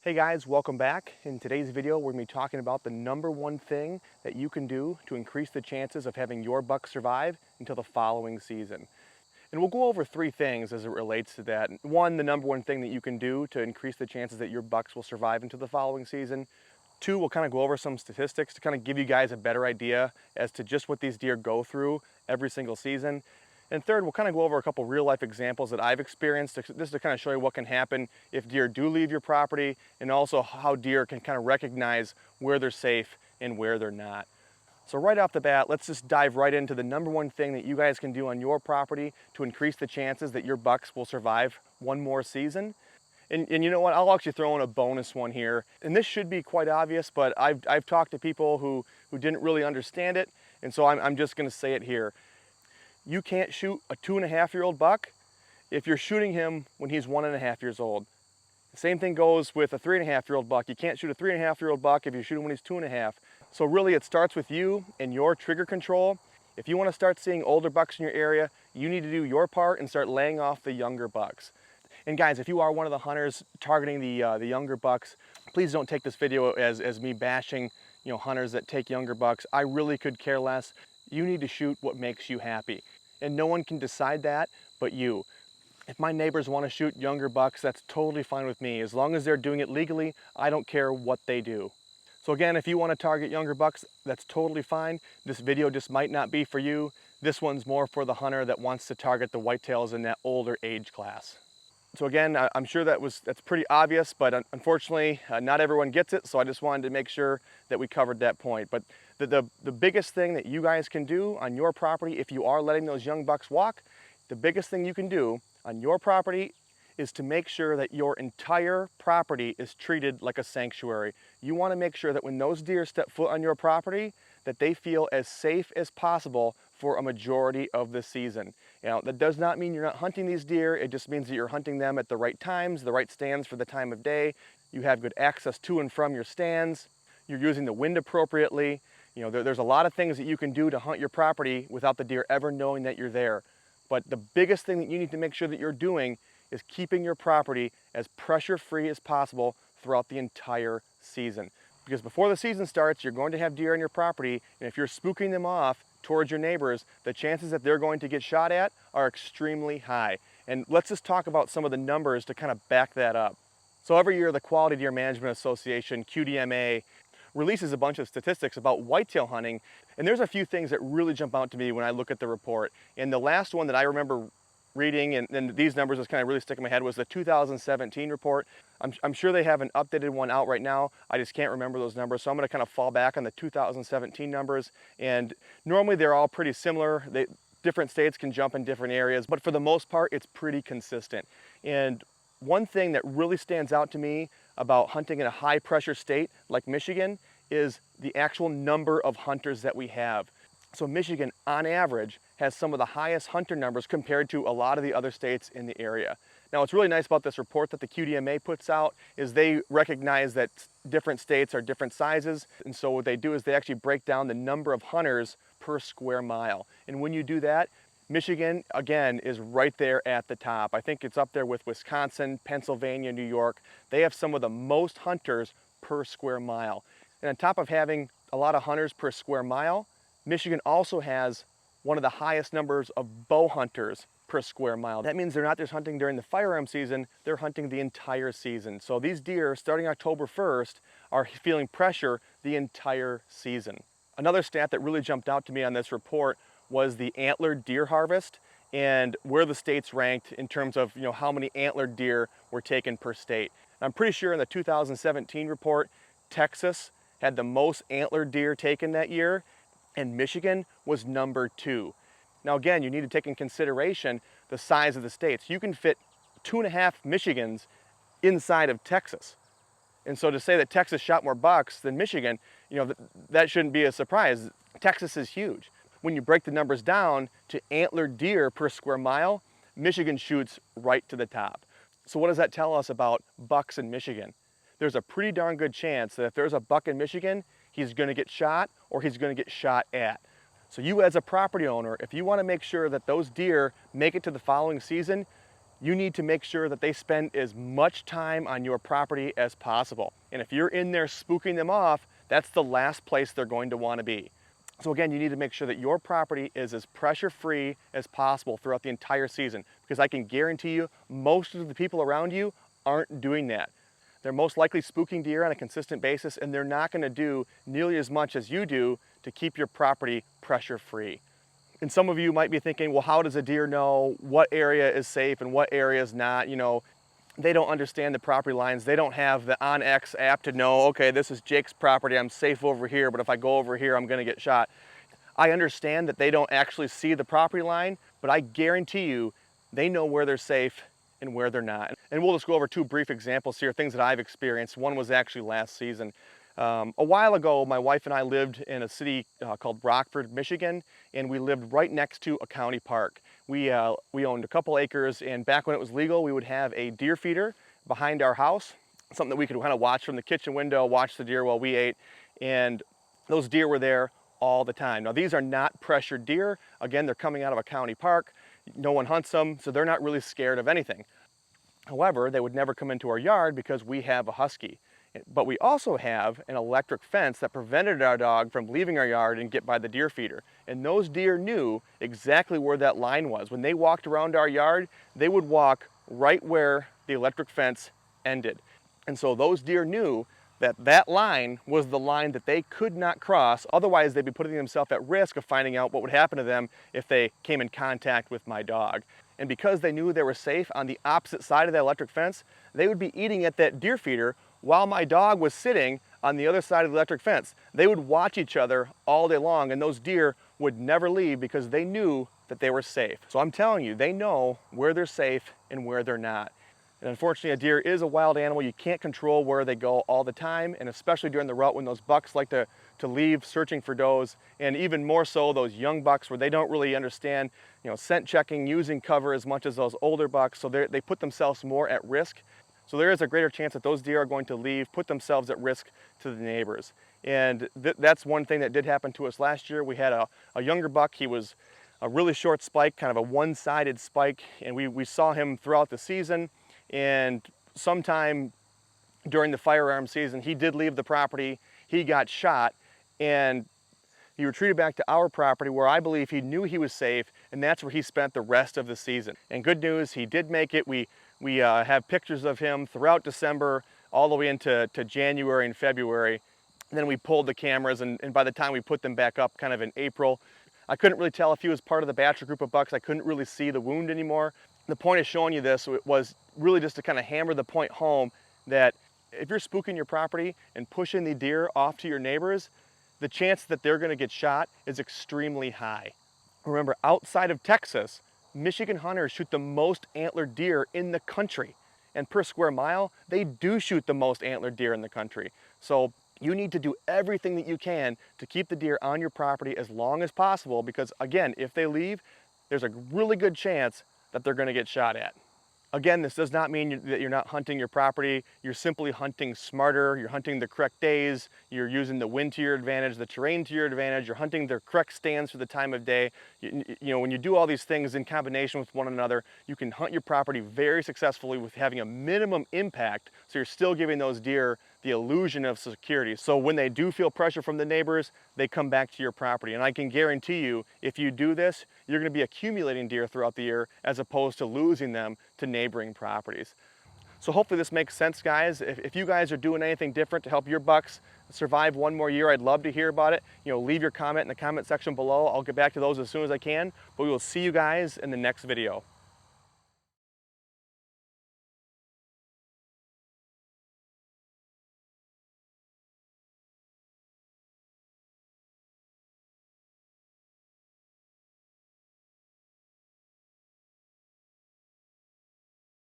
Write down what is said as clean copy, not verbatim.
Hey guys, welcome back. In today's video, we're going to be talking about the number one thing that you can do to increase the chances of having your buck survive until the following season. And we'll go over three things as it relates to that. One, the number one thing that you can do to increase the chances that your bucks will survive into the following season. Two, we'll kind of go over some statistics to kind of give you guys a better idea as to just what these deer go through every single season. And third, we'll kind of go over a couple real life examples that I've experienced just to kind of show you what can happen if deer do leave your property, and also how deer can kind of recognize where they're safe and where they're not. So right off the bat, let's just dive right into the number one thing that you guys can do on your property to increase the chances that your bucks will survive one more season. And you know what, I'll actually throw in a bonus one here. And this should be quite obvious, but I've talked to people who didn't really understand it, and so I'm just gonna say it here. You can't shoot a 2.5-year-old buck if you're shooting him when he's 1.5 years old. The same thing goes with a 3.5-year-old buck. You can't shoot a 3.5-year-old buck if you shoot him when he's 2.5. So really it starts with you and your trigger control. If you want to start seeing older bucks in your area, you need to do your part and start laying off the younger bucks. And guys, if you are one of the hunters targeting the younger bucks, please don't take this video as me bashing hunters that take younger bucks. I really could care less. You need to shoot what makes you happy. And no one can decide that but you. If my neighbors want to shoot younger bucks, that's totally fine with me. As long as they're doing it legally, I don't care what they do. So again, if you want to target younger bucks, that's totally fine. This video just might not be for you. This one's more for the hunter that wants to target the whitetails in that older age class. So again, I'm sure that's pretty obvious, but unfortunately, not everyone gets it, so I just wanted to make sure that we covered that point. But the biggest thing that you guys can do on your property, if you are letting those young bucks walk, the biggest thing you can do on your property is to make sure that your entire property is treated like a sanctuary. You want to make sure that when those deer step foot on your property, that they feel as safe as possible for a majority of the season. That does not mean you're not hunting these deer. It just means that you're hunting them at the right times, the right stands for the time of day. You have good access to and from your stands. You're using the wind appropriately. There's a lot of things that you can do to hunt your property without the deer ever knowing that you're there. But the biggest thing that you need to make sure that you're doing is keeping your property as pressure-free as possible throughout the entire season. Because before the season starts, you're going to have deer on your property, and if you're spooking them off towards your neighbors, the chances that they're going to get shot at are extremely high. And let's just talk about some of the numbers to kind of back that up. So every year, the Quality Deer Management Association, QDMA, releases a bunch of statistics about whitetail hunting, and there's a few things that really jump out to me when I look at the report. And the last one that I remember reading, and these numbers just kind of really stick in my head, was the 2017 report. I'm sure they have an updated one out right now. I just can't remember those numbers, so I'm going to kind of fall back on the 2017 numbers. And normally they're all pretty similar. Different states can jump in different areas, but for the most part, it's pretty consistent. And one thing that really stands out to me about hunting in a high pressure state like Michigan is the actual number of hunters that we have. So Michigan, on average, has some of the highest hunter numbers compared to a lot of the other states in the area. Now, what's really nice about this report that the QDMA puts out is they recognize that different states are different sizes, and so what they do is they actually break down the number of hunters per square mile. And when you do that, Michigan, again, is right there at the top. I think it's up there with Wisconsin, Pennsylvania, New York. They have some of the most hunters per square mile. And on top of having a lot of hunters per square mile, Michigan also has one of the highest numbers of bow hunters per square mile. That means they're not just hunting during the firearm season, they're hunting the entire season. So these deer, starting October 1st, are feeling pressure the entire season. Another stat that really jumped out to me on this report was the antler deer harvest and where the states ranked in terms of how many antlered deer were taken per state. And I'm pretty sure in the 2017 report, Texas had the most antlered deer taken that year, and Michigan was number 2. Now again, you need to take in consideration the size of the states. You can fit 2.5 Michigans inside of Texas. And so to say that Texas shot more bucks than Michigan, that shouldn't be a surprise. Texas is huge. When you break the numbers down to antlered deer per square mile, Michigan shoots right to the top. So what does that tell us about bucks in Michigan? There's a pretty darn good chance that if there's a buck in Michigan, he's going to get shot or he's going to get shot at. So you as a property owner, if you want to make sure that those deer make it to the following season, you need to make sure that they spend as much time on your property as possible. And if you're in there spooking them off, that's the last place they're going to want to be. So again, you need to make sure that your property is as pressure-free as possible throughout the entire season, because I can guarantee you most of the people around you aren't doing that. They're most likely spooking deer on a consistent basis, and they're not going to do nearly as much as you do to keep your property pressure-free. And some of you might be thinking, well, how does a deer know what area is safe and what area is not? You know, they don't understand the property lines. They don't have the OnX app to know, okay, this is Jake's property, I'm safe over here, but if I go over here, I'm gonna get shot. I understand that they don't actually see the property line, but I guarantee you, they know where they're safe and where they're not. And we'll just go over two brief examples here, things that I've experienced. One was actually last season. A while ago, my wife and I lived in a city called Rockford, Michigan, and we lived right next to a county park. We owned a couple acres, and back when it was legal, we would have a deer feeder behind our house, something that we could kind of watch from the kitchen window, watch the deer while we ate, and those deer were there all the time. Now, these are not pressured deer. Again, they're coming out of a county park. No one hunts them, so they're not really scared of anything. However, they would never come into our yard because we have a husky. But we also have an electric fence that prevented our dog from leaving our yard and get by the deer feeder. And those deer knew exactly where that line was. When they walked around our yard, they would walk right where the electric fence ended. And so those deer knew that that line was the line that they could not cross. Otherwise, they'd be putting themselves at risk of finding out what would happen to them if they came in contact with my dog. And because they knew they were safe on the opposite side of that electric fence, they would be eating at that deer feeder while my dog was sitting on the other side of the electric fence. They would watch each other all day long, and those deer would never leave because they knew that they were safe. So I'm telling you, they know where they're safe and where they're not. And unfortunately, a deer is a wild animal. You can't control where they go all the time, and especially during the rut when those bucks like to leave searching for does, and even more so those young bucks where they don't really understand, scent checking, using cover as much as those older bucks, so they put themselves more at risk. So there is a greater chance that those deer are going to leave, put themselves at risk to the neighbors. And that's one thing that did happen to us last year. We had a younger buck. He was a really short spike, kind of a one-sided spike, and we saw him throughout the season. And sometime during the firearm season, he did leave the property. He got shot, and he retreated back to our property where I believe he knew he was safe, and that's where he spent the rest of the season. And good news, he did make it. We have pictures of him throughout December, all the way into January and February. And then we pulled the cameras, and by the time we put them back up kind of in April, I couldn't really tell if he was part of the bachelor group of bucks. I couldn't really see the wound anymore. The point of showing you this was really just to kind of hammer the point home that if you're spooking your property and pushing the deer off to your neighbors, the chance that they're going to get shot is extremely high. Remember, outside of Texas, Michigan hunters shoot the most antlered deer in the country. And per square mile, they do shoot the most antlered deer in the country. So you need to do everything that you can to keep the deer on your property as long as possible, because again, if they leave, there's a really good chance that they're going to get shot at. Again, this does not mean that you're not hunting your property. You're simply hunting smarter. You're hunting the correct days. You're using the wind to your advantage, the terrain to your advantage. You're hunting the correct stands for the time of day. When you do all these things in combination with one another, you can hunt your property very successfully with having a minimum impact, so you're still giving those deer the illusion of security. So when they do feel pressure from the neighbors, they come back to your property. And I can guarantee you, if you do this, you're going to be accumulating deer throughout the year as opposed to losing them to neighboring properties. So hopefully this makes sense, guys. If you guys are doing anything different to help your bucks survive one more year, I'd love to hear about it. Leave your comment in the comment section below. I'll get back to those as soon as I can, but we will see you guys in the next video.